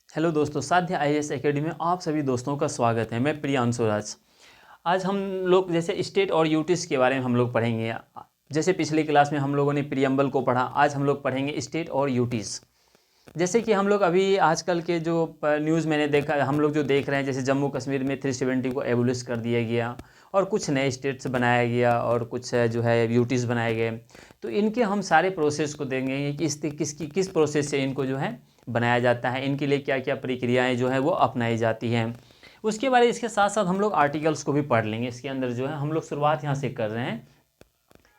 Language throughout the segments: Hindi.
हेलो दोस्तों, साध्य आईएएस एकेडमी में आप सभी दोस्तों का स्वागत है। मैं प्रियांशु राज। आज हम लोग जैसे स्टेट और यूटीज के बारे में हम लोग पढ़ेंगे। जैसे पिछली क्लास में हम लोगों ने प्रियम्बल को पढ़ा, आज हम लोग पढ़ेंगे स्टेट और यूटीज। जैसे कि हम लोग अभी आजकल के जो न्यूज़ मैंने देखा, हम लोग जो देख रहे हैं, जैसे जम्मू कश्मीर में 370 को एबोलिश कर दिया गया और कुछ नए स्टेट्स बनाया गया और कुछ जो है यूटीज़ बनाए गए। तो इनके हम सारे प्रोसेस को देंगे कि किस प्रोसेस से इनको जो है बनाया जाता है, इनके लिए क्या क्या प्रक्रियाएँ जो है वो अपनाई जाती हैं। उसके बाद इसके साथ साथ हम लोग आर्टिकल्स को भी पढ़ लेंगे। इसके अंदर जो है हम लोग शुरुआत यहाँ से कर रहे हैं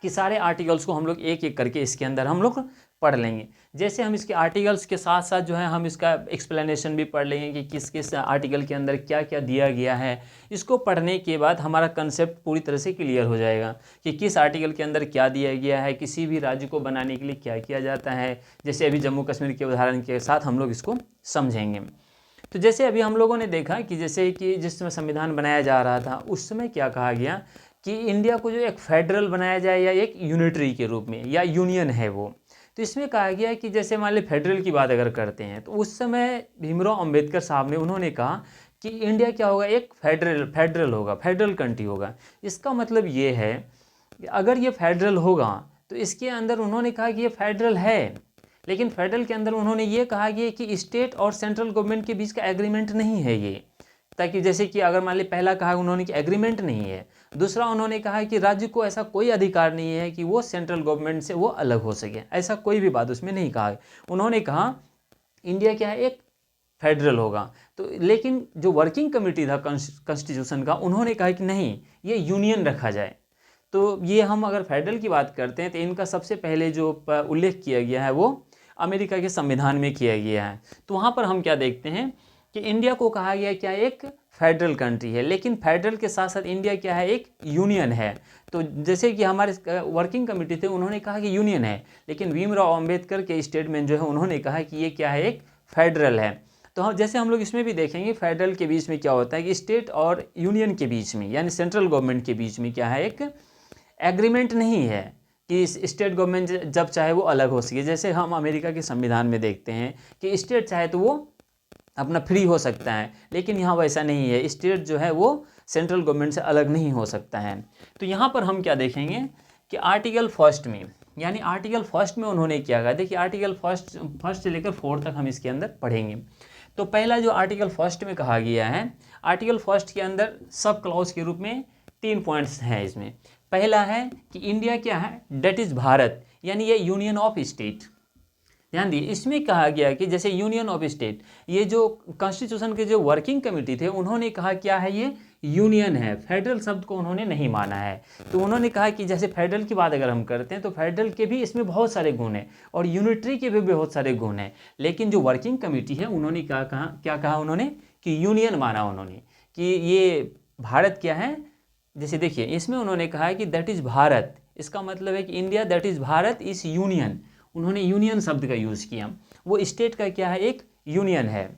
कि सारे आर्टिकल्स को हम लोग एक एक करके इसके अंदर हम लोग पढ़ लेंगे। जैसे हम इसके आर्टिकल्स के साथ साथ जो है हम इसका एक्सप्लेनेशन भी पढ़ लेंगे कि किस किस आर्टिकल के अंदर क्या क्या दिया गया है। इसको पढ़ने के बाद हमारा कंसेप्ट पूरी तरह से क्लियर हो जाएगा कि किस आर्टिकल के अंदर क्या दिया गया है, किसी भी राज्य को बनाने के लिए क्या किया जाता है। जैसे अभी जम्मू कश्मीर के उदाहरण के साथ हम लोग इसको समझेंगे। तो जैसे अभी हम लोगों ने देखा कि जैसे कि जिस समय संविधान बनाया जा रहा था उस समय क्या कहा गया कि इंडिया को जो एक फेडरल बनाया जाए या एक यूनिटरी के रूप में या यूनियन है वो। तो इसमें कहा गया कि जैसे मान ली फेडरल की बात अगर करते हैं तो उस समय भीमराव अंबेडकर साहब ने उन्होंने कहा कि इंडिया क्या होगा, एक फेडरल होगा, फेडरल कंट्री होगा। इसका मतलब ये है कि अगर ये फेडरल होगा तो इसके अंदर उन्होंने कहा कि ये फेडरल है, लेकिन फेडरल के अंदर उन्होंने ये कहा कि स्टेट और सेंट्रल गवर्नमेंट के बीच का एग्रीमेंट नहीं है ये। ताकि जैसे कि अगर मान ली पहला कहा उन्होंने कि एग्रीमेंट नहीं है, दूसरा उन्होंने कहा कि राज्य को ऐसा कोई अधिकार नहीं है कि वो सेंट्रल गवर्नमेंट से वो अलग हो सके, ऐसा कोई भी बात उसमें नहीं कहा। उन्होंने कहा इंडिया क्या है, एक फेडरल होगा। तो लेकिन जो वर्किंग कमेटी था कॉन्स्टिट्यूशन का, उन्होंने कहा कि नहीं, ये यूनियन रखा जाए। तो ये हम अगर फेडरल की बात करते हैं तो इनका सबसे पहले जो उल्लेख किया गया है वो अमेरिका के संविधान में किया गया है। तो वहाँ पर हम क्या देखते हैं कि इंडिया को कहा गया क्या, एक फेडरल कंट्री है, लेकिन फेडरल के साथ साथ इंडिया क्या है, एक यूनियन है। तो जैसे कि हमारे वर्किंग कमेटी थे उन्होंने कहा कि यूनियन है, लेकिन भीमराव अंबेडकर के स्टेटमेंट जो है उन्होंने कहा कि ये क्या है, एक फेडरल है। तो हम जैसे हम लोग इसमें भी देखेंगे फेडरल के बीच में क्या होता है कि स्टेट और यूनियन के बीच में यानी सेंट्रल गवर्नमेंट के बीच में क्या है, एक एग्रीमेंट नहीं है कि स्टेट गवर्नमेंट जब चाहे वो अलग हो सके। जैसे हम अमेरिका के संविधान में देखते हैं कि स्टेट चाहे तो वो अपना फ्री हो सकता है, लेकिन यहाँ वैसा नहीं है, स्टेट जो है वो सेंट्रल गवर्नमेंट से अलग नहीं हो सकता है। तो यहाँ पर हम क्या देखेंगे कि आर्टिकल फर्स्ट में, यानी आर्टिकल फर्स्ट में उन्होंने क्या कहा। देखिए आर्टिकल फर्स्ट से लेकर 4 तक हम इसके अंदर पढ़ेंगे। तो पहला जो आर्टिकल फर्स्ट में कहा गया है, आर्टिकल फर्स्ट के अंदर सब क्लॉज के रूप में 3 पॉइंट्स हैं इसमें। पहला है कि इंडिया क्या है, डेट इज़ भारत, यानी ये यूनियन ऑफ स्टेट। ध्यान दिए, इसमें कहा गया कि जैसे यूनियन ऑफ स्टेट, ये जो कॉन्स्टिट्यूशन के जो वर्किंग कमेटी थे उन्होंने कहा क्या है, ये यूनियन है, फेडरल शब्द को उन्होंने नहीं माना है। तो उन्होंने कहा कि जैसे फेडरल की बात अगर हम करते हैं तो फेडरल के भी इसमें बहुत सारे गुण हैं और यूनिटरी के भी बहुत सारे गुण हैं, लेकिन जो वर्किंग कमेटी है उन्होंने क्या कहा उन्होंने कि यूनियन माना उन्होंने, कि ये भारत क्या है। जैसे देखिए इसमें उन्होंने कहा है कि दैट इज़ भारत, इसका मतलब है कि इंडिया दैट इज़ भारत इस यूनियन, उन्होंने यूनियन शब्द का यूज़ किया। वो स्टेट का क्या है, एक यूनियन है।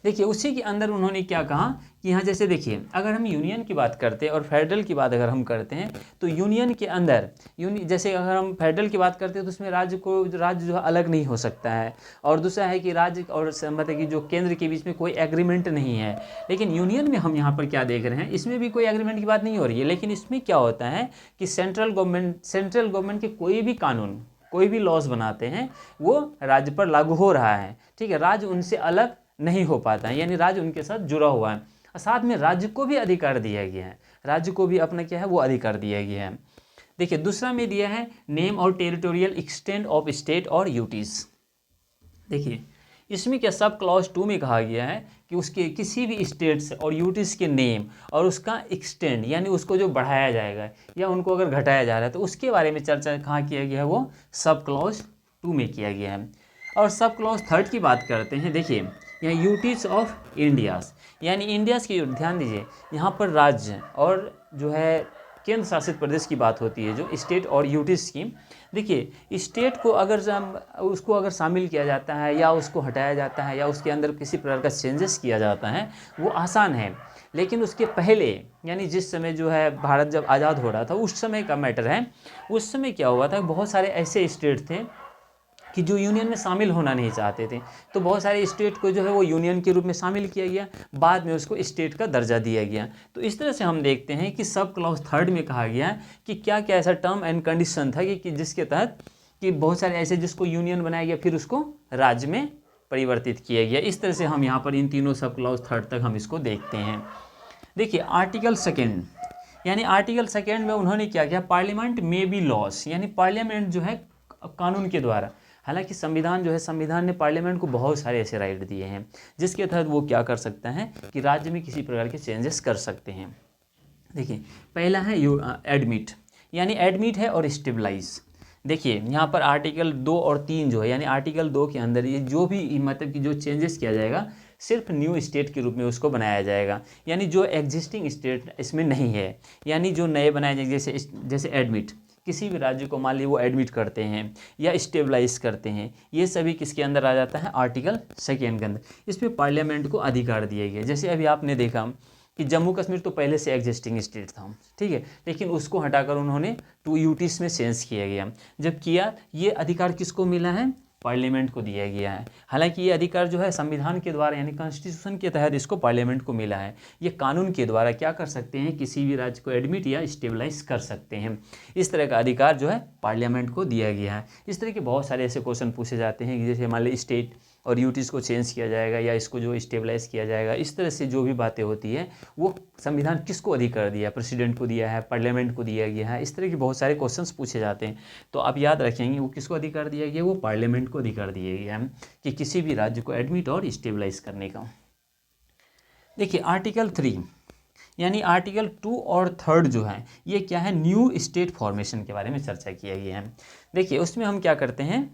देखिए उसी के अंदर उन्होंने क्या कहा कि यहाँ जैसे देखिए अगर हम यूनियन की बात करते हैं और फेडरल की बात अगर हम करते हैं तो यूनियन के अंदर जैसे अगर हम फेडरल की बात करते हैं तो उसमें राज्य जो है अलग नहीं हो सकता है। और दूसरा है कि राज्य और मतलब कि जो केंद्र के बीच में कोई एग्रीमेंट नहीं है। लेकिन यूनियन में हम यहाँ पर क्या देख रहे हैं, इसमें भी कोई एग्रीमेंट की बात नहीं हो रही है, लेकिन इसमें क्या होता है कि सेंट्रल गवर्नमेंट के कोई भी कानून, कोई भी लॉज बनाते हैं वो राज्य पर लागू हो रहा है। ठीक है, राज्य उनसे अलग नहीं हो पाता है, यानी राज्य उनके साथ जुड़ा हुआ है। साथ में राज्य को भी अधिकार दिया गया है, राज्य को भी अपना क्या है वो अधिकार दिया गया है। देखिए दूसरा में दिया है नेम और टेरिटोरियल एक्सटेंट ऑफ स्टेट और यूटीज। देखिए इसमें क्या सब क्लॉज 2 में कहा गया है कि उसके किसी भी स्टेट्स और यूटीज के नेम और उसका एक्सटेंड यानी उसको जो बढ़ाया जाएगा या उनको अगर घटाया जा रहा है तो उसके बारे में चर्चा कहाँ किया गया है, वो सब क्लॉज 2 में किया गया है। और सब क्लॉज 3 की बात करते हैं। देखिए यहाँ यूटीज ऑफ इंडियाज, यानी इंडियाज़ की, ध्यान दीजिए यहाँ पर राज्य और जो है केंद्र शासित प्रदेश की बात होती है, जो स्टेट और यूटीज की। देखिए स्टेट को अगर उसको अगर शामिल किया जाता है या उसको हटाया जाता है या उसके अंदर किसी प्रकार का चेंजेस किया जाता है वो आसान है, लेकिन उसके पहले यानी जिस समय जो है भारत जब आज़ाद हो रहा था उस समय का मैटर है। उस समय क्या हुआ था, बहुत सारे ऐसे स्टेट थे कि जो यूनियन में शामिल होना नहीं चाहते थे। तो बहुत सारे स्टेट को जो है वो यूनियन के रूप में शामिल किया गया, बाद में उसको स्टेट का दर्जा दिया गया। तो इस तरह से हम देखते हैं कि सब क्लॉज थर्ड में कहा गया कि क्या क्या ऐसा टर्म एंड कंडीशन था कि जिसके तहत कि बहुत सारे ऐसे जिसको यूनियन बनाया गया फिर उसको राज्य में परिवर्तित किया गया। इस तरह से हम यहाँ पर इन तीनों सब क्लॉज थर्ड तक हम इसको देखते हैं। देखिए आर्टिकल सेकेंड, यानी आर्टिकल सेकेंड में उन्होंने क्या किया, पार्लियामेंट में बी लॉस, यानी पार्लियामेंट जो है कानून के द्वारा, हालांकि संविधान जो है, संविधान ने पार्लियामेंट को बहुत सारे ऐसे राइट दिए हैं जिसके तहत वो क्या कर सकता है कि राज्य में किसी प्रकार के चेंजेस कर सकते हैं। देखिए पहला है एडमिट, यानी एडमिट है और स्टेबलाइज। देखिए यहाँ पर आर्टिकल 2 और 3 जो है, यानी आर्टिकल 2 के अंदर ये जो भी मतलब कि जो चेंजेस किया जाएगा सिर्फ न्यू स्टेट के रूप में उसको बनाया जाएगा, यानी जो एग्जिस्टिंग स्टेट इसमें नहीं है, यानी जो नए बनाए जाएंगे जैसे एडमिट, किसी भी राज्य को मान लीजिए वो एडमिट करते हैं या स्टेबलाइज करते हैं, ये सभी किसके अंदर आ जाता है, आर्टिकल सेकेंड के अंदर। इसमें पार्लियामेंट को अधिकार दिए गए। जैसे अभी आपने देखा कि जम्मू कश्मीर तो पहले से एग्जिस्टिंग स्टेट था, ठीक है, लेकिन उसको हटाकर उन्होंने 2 यूटीज में चेंज किया गया। जब किया, ये अधिकार किसको मिला है, पार्लियामेंट को दिया गया है। हालांकि ये अधिकार जो है संविधान के द्वारा यानी कॉन्स्टिट्यूशन के तहत इसको पार्लियामेंट को मिला है। ये कानून के द्वारा क्या कर सकते हैं, किसी भी राज्य को एडमिट या स्टेबलाइज कर सकते हैं। इस तरह का अधिकार जो है पार्लियामेंट को दिया गया है। इस तरह के बहुत सारे ऐसे क्वेश्चन पूछे जाते हैं कि जैसे मान लीजिए स्टेट और यूटीज़ को चेंज किया जाएगा या इसको जो स्टेबलाइज किया जाएगा, इस तरह से जो भी बातें होती है वो संविधान किसको अधिकार दिया है, प्रेसिडेंट को दिया है, पार्लियामेंट को दिया गया है। इस तरह के बहुत सारे क्वेश्चंस पूछे जाते हैं। तो आप याद रखेंगे वो किसको अधिकार दिया गया, वो पार्लियामेंट को अधिकार दिया गया है कि किसी भी राज्य को एडमिट और स्टेबलाइज करने का। देखिए आर्टिकल 3 यानी आर्टिकल 2 और 3 जो है ये क्या है, न्यू स्टेट फॉर्मेशन के बारे में चर्चा किया गया है। देखिए उसमें हम क्या करते हैं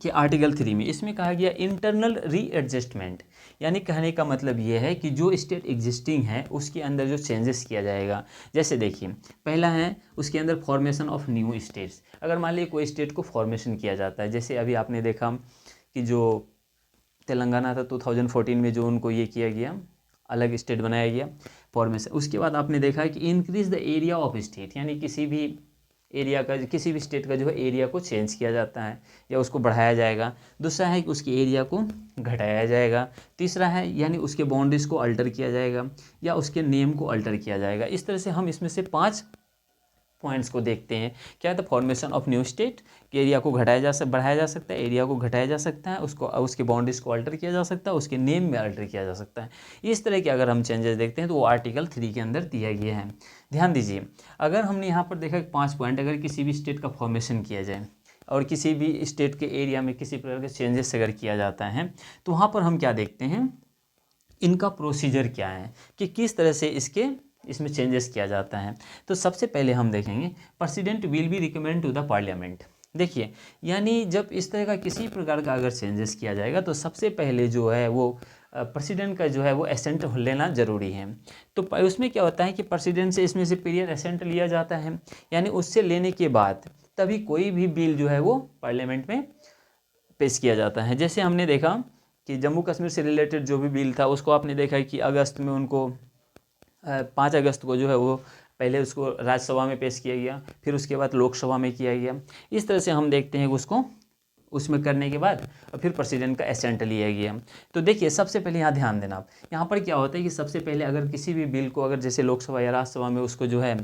कि आर्टिकल 3 में इसमें कहा गया इंटरनल रीएडजस्टमेंट, यानी कहने का मतलब ये है कि जो स्टेट एग्जिस्टिंग है उसके अंदर जो चेंजेस किया जाएगा। जैसे देखिए पहला है उसके अंदर फॉर्मेशन ऑफ न्यू स्टेट्स। अगर मान लीजिए कोई स्टेट को फॉर्मेशन किया जाता है, जैसे अभी आपने देखा कि जो तेलंगाना था 2014 में जो उनको ये किया गया, अलग स्टेट बनाया गया फॉर्मेशन। उसके बाद आपने देखा है कि increase the area of state, यानी किसी भी एरिया का, किसी भी स्टेट का जो है एरिया को चेंज किया जाता है या उसको बढ़ाया जाएगा। दूसरा है कि उसके एरिया को घटाया जाएगा। तीसरा है यानी उसके बाउंड्रीज को अल्टर किया जाएगा या उसके नेम को अल्टर किया जाएगा। इस तरह से हम इसमें से 5 पॉइंट्स को देखते हैं। क्या था, formation of new state, area को बढ़ाया जा सकता है, एरिया को घटाया जा सकता है, उसको उसके बाउंड्रीज को अल्टर किया जा सकता है, उसके नेम में अल्टर किया जा सकता है। इस तरह के अगर हम चेंजेस देखते हैं तो वो आर्टिकल 3 के अंदर दिया गया है। ध्यान दीजिए, अगर हमने यहाँ पर देखा 5 पॉइंट, अगर किसी भी स्टेट का फॉर्मेशन किया जाए और किसी भी स्टेट के एरिया में किसी प्रकार के चेंजेस अगर किया जाता है तो वहाँ पर हम क्या देखते हैं, इनका प्रोसीजर क्या है कि किस तरह से इसमें चेंजेस किया जाता है। तो सबसे पहले हम देखेंगे president will be recommend to the parliament. देखिए यानी जब इस तरह का किसी प्रकार का अगर चेंजेस किया जाएगा तो सबसे पहले जो है वो प्रेसिडेंट का जो है वो एसेंट लेना ज़रूरी है। तो उसमें क्या होता है कि प्रेसिडेंट से इसमें से पीरियड एसेंट लिया जाता है, यानी उससे लेने के बाद तभी कोई भी बिल जो है वो पार्लियामेंट में पेश किया जाता है। जैसे हमने देखा कि जम्मू कश्मीर से रिलेटेड जो भी बिल था उसको आपने देखा कि अगस्त में उनको 5 अगस्त को जो है वो पहले उसको राज्यसभा में पेश किया गया, फिर उसके बाद लोकसभा में किया गया। इस तरह से हम देखते हैं कि उसको उसमें करने के बाद और फिर प्रेसिडेंट का एसेंट लिया गया। तो देखिए सबसे पहले यहाँ ध्यान देना, यहाँ पर क्या होता है कि सबसे पहले अगर किसी भी बिल को अगर जैसे लोकसभा या राज्यसभा में उसको जो है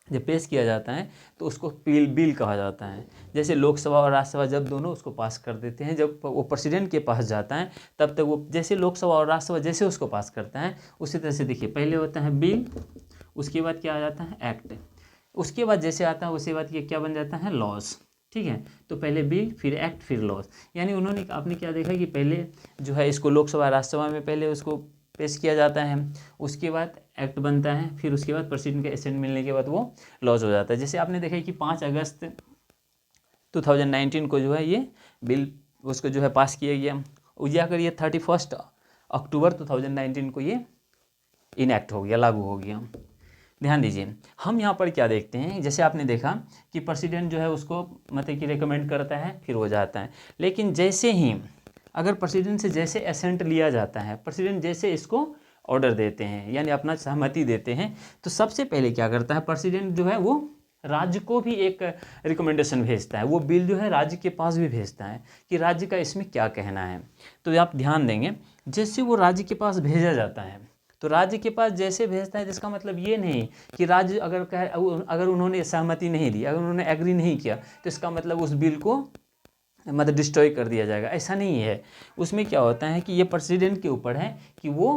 जब पेश किया जाता है तो उसको बिल कहा जाता है। जैसे लोकसभा और राज्यसभा जब दोनों उसको पास कर देते हैं, जब वो प्रेसिडेंट के पास जाता है तब तक वो जैसे लोकसभा और राज्यसभा जैसे उसको पास करता है उसी तरह से देखिए पहले होता है बिल, उसके बाद क्या आ जाता है एक्ट, उसके बाद जैसे आता है उसके बाद ये क्या बन जाता है लॉज। ठीक है, तो पहले बिल फिर एक्ट फिर लॉज, यानी उन्होंने आपने क्या देखा कि पहले जो है इसको लोकसभा राज्यसभा में पहले उसको पेश किया जाता है, उसके बाद एक्ट बनता है, फिर उसके बाद प्रेसिडेंट का एसेंट मिलने के बाद वो लॉज हो जाता है। जैसे आपने देखा कि 5 अगस्त 2019 को जो है ये बिल उसको जो है पास किया गया, जाकर ये 31 अक्टूबर 2019 को ये इनएक्ट हो गया, लागू हो गया। ध्यान दीजिए हम यहाँ पर क्या देखते हैं, जैसे आपने देखा कि प्रेसिडेंट जो है उसको मतलब कि रिकमेंड करता है फिर हो जाता है, लेकिन जैसे ही अगर प्रेसिडेंट से जैसे एसेंट लिया जाता है, प्रेसिडेंट जैसे इसको ऑर्डर देते हैं यानी अपना सहमति देते हैं, तो सबसे पहले क्या करता है प्रेसिडेंट जो है वो राज्य को भी एक रिकमेंडेशन भेजता है, वो बिल जो है राज्य के पास भी भेजता है कि राज्य का इसमें क्या कहना है। तो आप ध्यान देंगे, जैसे वो राज्य के पास भेजा जाता है, तो राज्य के पास जैसे भेजता है, जिसका मतलब ये नहीं कि राज्य अगर उन्होंने सहमति नहीं दी, अगर उन्होंने एग्री नहीं किया, तो इसका मतलब उस बिल को मतलब डिस्ट्रॉय कर दिया जाएगा, ऐसा नहीं है। उसमें क्या होता है कि ये प्रेसिडेंट के ऊपर है कि वो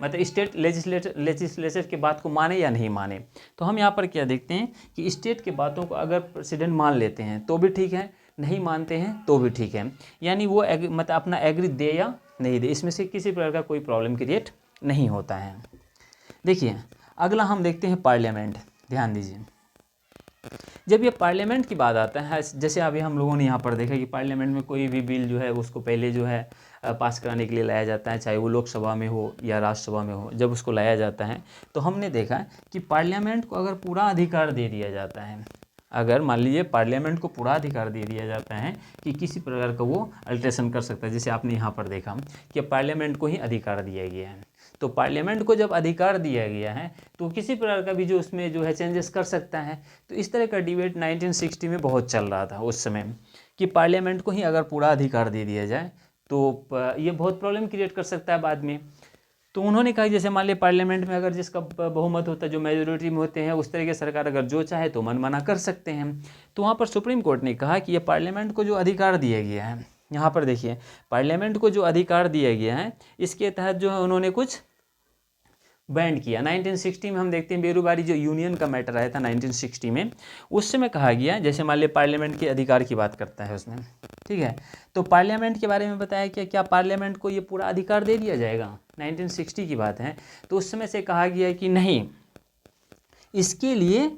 मतलब स्टेट लेजिस्लेचर की बात को माने या नहीं माने। तो हम यहाँ पर क्या देखते हैं कि स्टेट की बातों को अगर प्रेसिडेंट मान लेते हैं तो भी ठीक है, नहीं मानते हैं तो भी ठीक है, यानी वो मतलब अपना एग्री दे या नहीं दे, इसमें से किसी प्रकार का कोई प्रॉब्लम क्रिएट नहीं होता है। देखिए अगला हम देखते हैं पार्लियामेंट। ध्यान दीजिए, जब ये पार्लियामेंट की बात आता है, जैसे अभी हम लोगों ने यहाँ पर देखा कि पार्लियामेंट में कोई भी बिल जो है उसको पहले जो है पास कराने के लिए लाया जाता है, चाहे वो लोकसभा में हो या राज्यसभा में हो। जब उसको लाया जाता है तो हमने देखा कि पार्लियामेंट को अगर पूरा अधिकार दे दिया जाता है, अगर मान लीजिए पार्लियामेंट को पूरा अधिकार दे दिया जाता है कि किसी प्रकार का वो अल्ट्रेशन कर सकता है, जैसे आपने यहाँ पर देखा कि पार्लियामेंट को ही अधिकार दिया गया है, तो पार्लियामेंट को जब अधिकार दिया गया है तो किसी प्रकार का भी जो उसमें जो है चेंजेस कर सकता है। तो इस तरह का डिबेट 1960 में बहुत चल रहा था उस समय कि पार्लियामेंट को ही अगर पूरा अधिकार दे दिया जाए तो ये बहुत प्रॉब्लम क्रिएट कर सकता है बाद में। तो उन्होंने कहा जैसे मान लिया पार्लियामेंट में अगर जिसका बहुमत होता है, जो मेजोरिटी में होते हैं, उस तरह की सरकार अगर जो चाहे तो मनमाना कर सकते हैं। तो वहाँ पर सुप्रीम कोर्ट ने कहा कि ये पार्लियामेंट को जो अधिकार दिया गया है, यहाँ पर देखिए पार्लियामेंट को जो अधिकार दिया गया है, इसके तहत जो है उन्होंने कुछ बैंड किया। 1960 में हम देखते हैं बेरोजगारी जो यूनियन का मैटर आया था 1960 में, उस समय कहा गया, जैसे मान लिया पार्लियामेंट के अधिकार की बात करता है उसमें, ठीक है, तो पार्लियामेंट के बारे में बताया कि क्या पार्लियामेंट को ये पूरा अधिकार दे दिया जाएगा, 1960 की बात है। तो उस समय से कहा गया कि नहीं, इसके लिए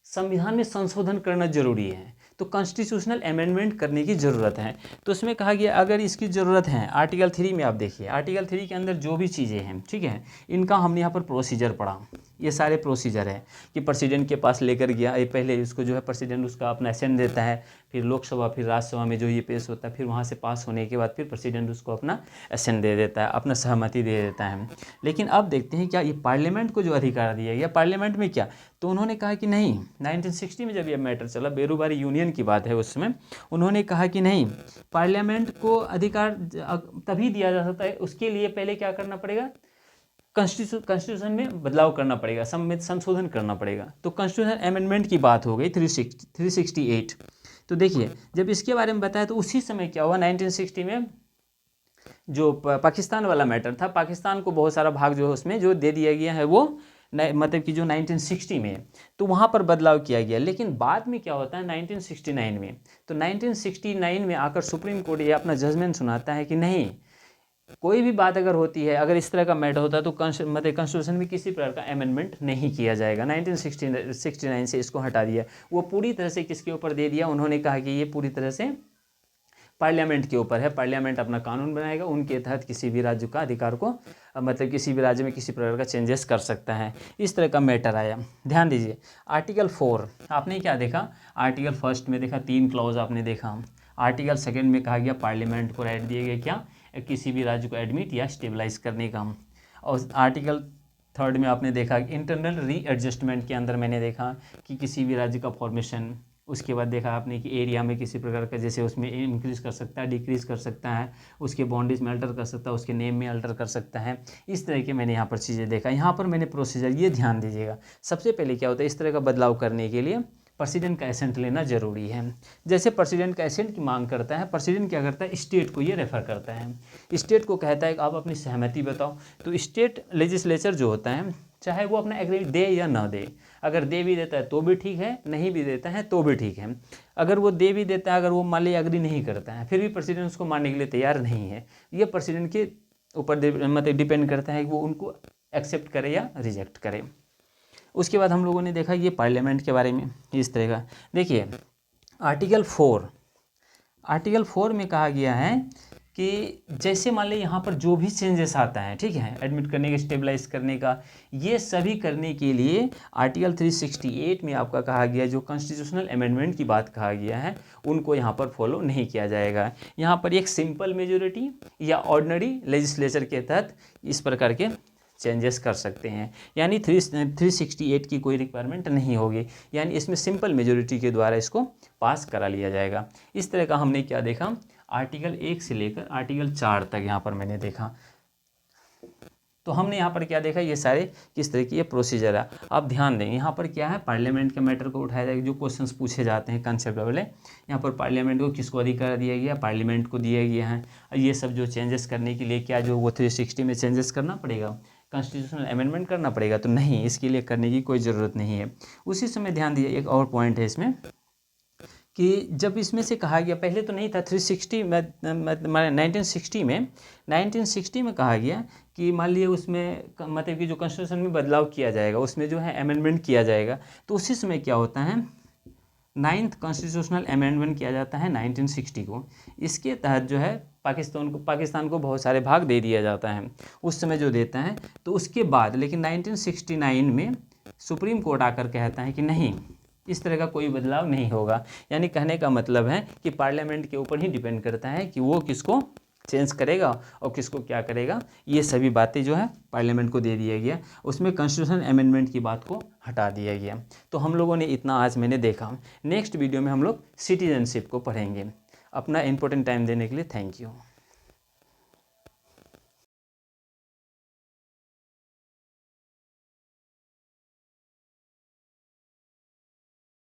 संविधान में संशोधन करना जरूरी है, तो कॉन्स्टिट्यूशनल अमेंडमेंट करने की ज़रूरत है। तो उसमें कहा गया अगर इसकी ज़रूरत है, आर्टिकल 3 में आप देखिए, आर्टिकल 3 के अंदर जो भी चीज़ें हैं, ठीक है, इनका हमने यहाँ पर प्रोसीजर पढ़ा। ये सारे प्रोसीजर है कि प्रेसिडेंट के पास लेकर गया, ये पहले इसको जो है प्रेसिडेंट उसका अपना असेंट देता है, फिर लोकसभा फिर राज्यसभा में जो ये पेश होता है, फिर वहाँ से पास होने के बाद फिर प्रेसिडेंट उसको अपना असेंट दे देता है, अपना सहमति दे देता है। लेकिन अब देखते हैं क्या ये पार्लियामेंट को जो अधिकार दिया गया, पार्लियामेंट में क्या, तो उन्होंने कहा कि नहीं, 1960 में जब ये मैटर चला, बेरोजगारी यूनियन की बात है उस समय, उन्होंने कहा कि नहीं, पार्लियामेंट को अधिकार तभी दिया जा सकता है, उसके लिए पहले क्या करना पड़ेगा, कॉन्स्टिट्यूशन में बदलाव करना पड़ेगा, संशोधन करना पड़ेगा। तो कॉन्स्टिट्यूशन अमेंडमेंट की बात हो गई 368। तो देखिए जब इसके बारे में बताया तो उसी समय क्या हुआ, 1960 में जो पाकिस्तान वाला मैटर था, पाकिस्तान को बहुत सारा भाग जो है उसमें जो दे दिया गया है, वो मतलब कि जो 1960 में, तो वहाँ पर बदलाव किया गया। लेकिन बाद में क्या होता है 1969 में, तो 1969 में आकर सुप्रीम कोर्ट ये अपना जजमेंट सुनाता है कि नहीं, कोई भी बात अगर होती है, अगर इस तरह का मैटर होता है तो मतलब कॉन्स्टिट्यूशन में किसी प्रकार का अमेंडमेंट नहीं किया जाएगा। 1969 से इसको हटा दिया, वो पूरी तरह से किसके ऊपर दे दिया, उन्होंने कहा कि ये पूरी तरह से पार्लियामेंट के ऊपर है, पार्लियामेंट अपना कानून बनाएगा, उनके तहत किसी भी राज्य का अधिकार को मतलब किसी भी राज्य में किसी प्रकार का चेंजेस कर सकता है। इस तरह का मैटर आया। ध्यान दीजिए आर्टिकल 4 आपने क्या देखा, आर्टिकल 1 में देखा 3 क्लॉज आपने देखा, आर्टिकल 2 में कहा गया पार्लियामेंट को राइट दिए गए क्या, किसी भी राज्य को एडमिट या स्टेबलाइज करने का। और आर्टिकल 3 में आपने देखा इंटरनल रीएडजस्टमेंट के अंदर मैंने देखा कि किसी भी राज्य का फॉर्मेशन, उसके बाद देखा आपने कि एरिया में किसी प्रकार का जैसे उसमें इंक्रीज कर सकता है, डिक्रीज कर सकता है, उसके बाउंड्रीज में अल्टर कर सकता है, उसके नेम में अल्टर कर सकता है। इस तरह के मैंने यहाँ पर चीज़ें देखा। यहाँ पर मैंने प्रोसीजर ये ध्यान दीजिएगा, सबसे पहले क्या होता है, इस तरह का बदलाव करने के लिए प्रेसिडेंट का एसेंट लेना जरूरी है। जैसे प्रेसिडेंट का एसेंट की मांग करता है, प्रेसिडेंट क्या करता है, स्टेट को ये रेफर करता है, स्टेट को कहता है कि आप अपनी सहमति बताओ। तो स्टेट लेजिस्लेचर जो होता है, चाहे वो अपना एग्री दे या ना दे, अगर दे भी देता है तो भी ठीक है, नहीं भी देता है तो भी ठीक है। अगर वो दे भी देता है, अगर वो मान लीजिए एग्री नहीं करता है, फिर भी प्रेसिडेंट उसको मानने के लिए तैयार नहीं है, ये प्रेसिडेंट के ऊपर मतलब डिपेंड करता है कि वो उनको एक्सेप्ट करे या रिजेक्ट करे। उसके बाद हम लोगों ने देखा ये पार्लियामेंट के बारे में इस तरह का। देखिए आर्टिकल 4 में कहा गया है कि जैसे मान लीजिए यहाँ पर जो भी चेंजेस आता है, ठीक है, एडमिट करने का, स्टेबलाइज करने का, ये सभी करने के लिए आर्टिकल 368 में आपका कहा गया, जो कॉन्स्टिट्यूशनल अमेंडमेंट की बात कहा गया है, उनको यहाँ पर फॉलो नहीं किया जाएगा। यहाँ पर एक सिंपल मेजोरिटी या ऑर्डिनरी लेजिस्लेचर के तहत इस प्रकार के चेंजेस कर सकते हैं, यानी 368 की कोई रिक्वायरमेंट नहीं होगी, यानी इसमें सिंपल मेजोरिटी के द्वारा इसको पास करा लिया जाएगा। इस तरह का हमने क्या देखा, आर्टिकल 1 से लेकर आर्टिकल 4 तक यहाँ पर मैंने देखा। तो हमने यहाँ पर क्या देखा, ये सारे किस तरह की ये प्रोसीजर है। आप ध्यान दें यहाँ पर क्या है, पार्लियामेंट के मैटर को उठाया जाएगा, जो क्वेश्चंस पूछे जाते हैं कंसेप्ट वाले। यहाँ पर पार्लियामेंट को किसको अधिकार दिया गया, पार्लियामेंट को दिया गया है। ये सब जो चेंजेस करने के लिए क्या जो वो 360 में चेंजेस करना पड़ेगा, कॉन्स्टिट्यूशनल अमेंडमेंट करना पड़ेगा, तो नहीं, इसके लिए करने की कोई ज़रूरत नहीं है। उसी समय ध्यान दिए एक और पॉइंट है इसमें कि जब इसमें से कहा गया, पहले तो नहीं था 360 में, 1960 में कहा गया कि मान लीजिए उसमें मतलब कि जो कॉन्स्टिट्यूशन में बदलाव किया जाएगा, उसमें जो है अमेंडमेंट किया जाएगा, तो उसी समय क्या होता है, 9th कॉन्स्टिट्यूशनल अमेंडमेंट किया जाता है 1960 को। इसके तहत जो है पाकिस्तान को बहुत सारे भाग दे दिया जाता है उस समय जो देता है। तो उसके बाद लेकिन 1969 में सुप्रीम कोर्ट आकर कहता है कि नहीं, इस तरह का कोई बदलाव नहीं होगा। यानी कहने का मतलब है कि पार्लियामेंट के ऊपर ही डिपेंड करता है कि वो किसको चेंज करेगा और किसको क्या करेगा। ये सभी बातें जो है पार्लियामेंट को दे दिया गया, उसमें कॉन्स्टिट्यूशन अमेंडमेंट की बात को हटा दिया गया। तो हम लोगों ने इतना आज मैंने देखा। नेक्स्ट वीडियो में हम लोग सिटीजनशिप को पढ़ेंगे। अपना इम्पोर्टेंट टाइम देने के लिए थैंक यू।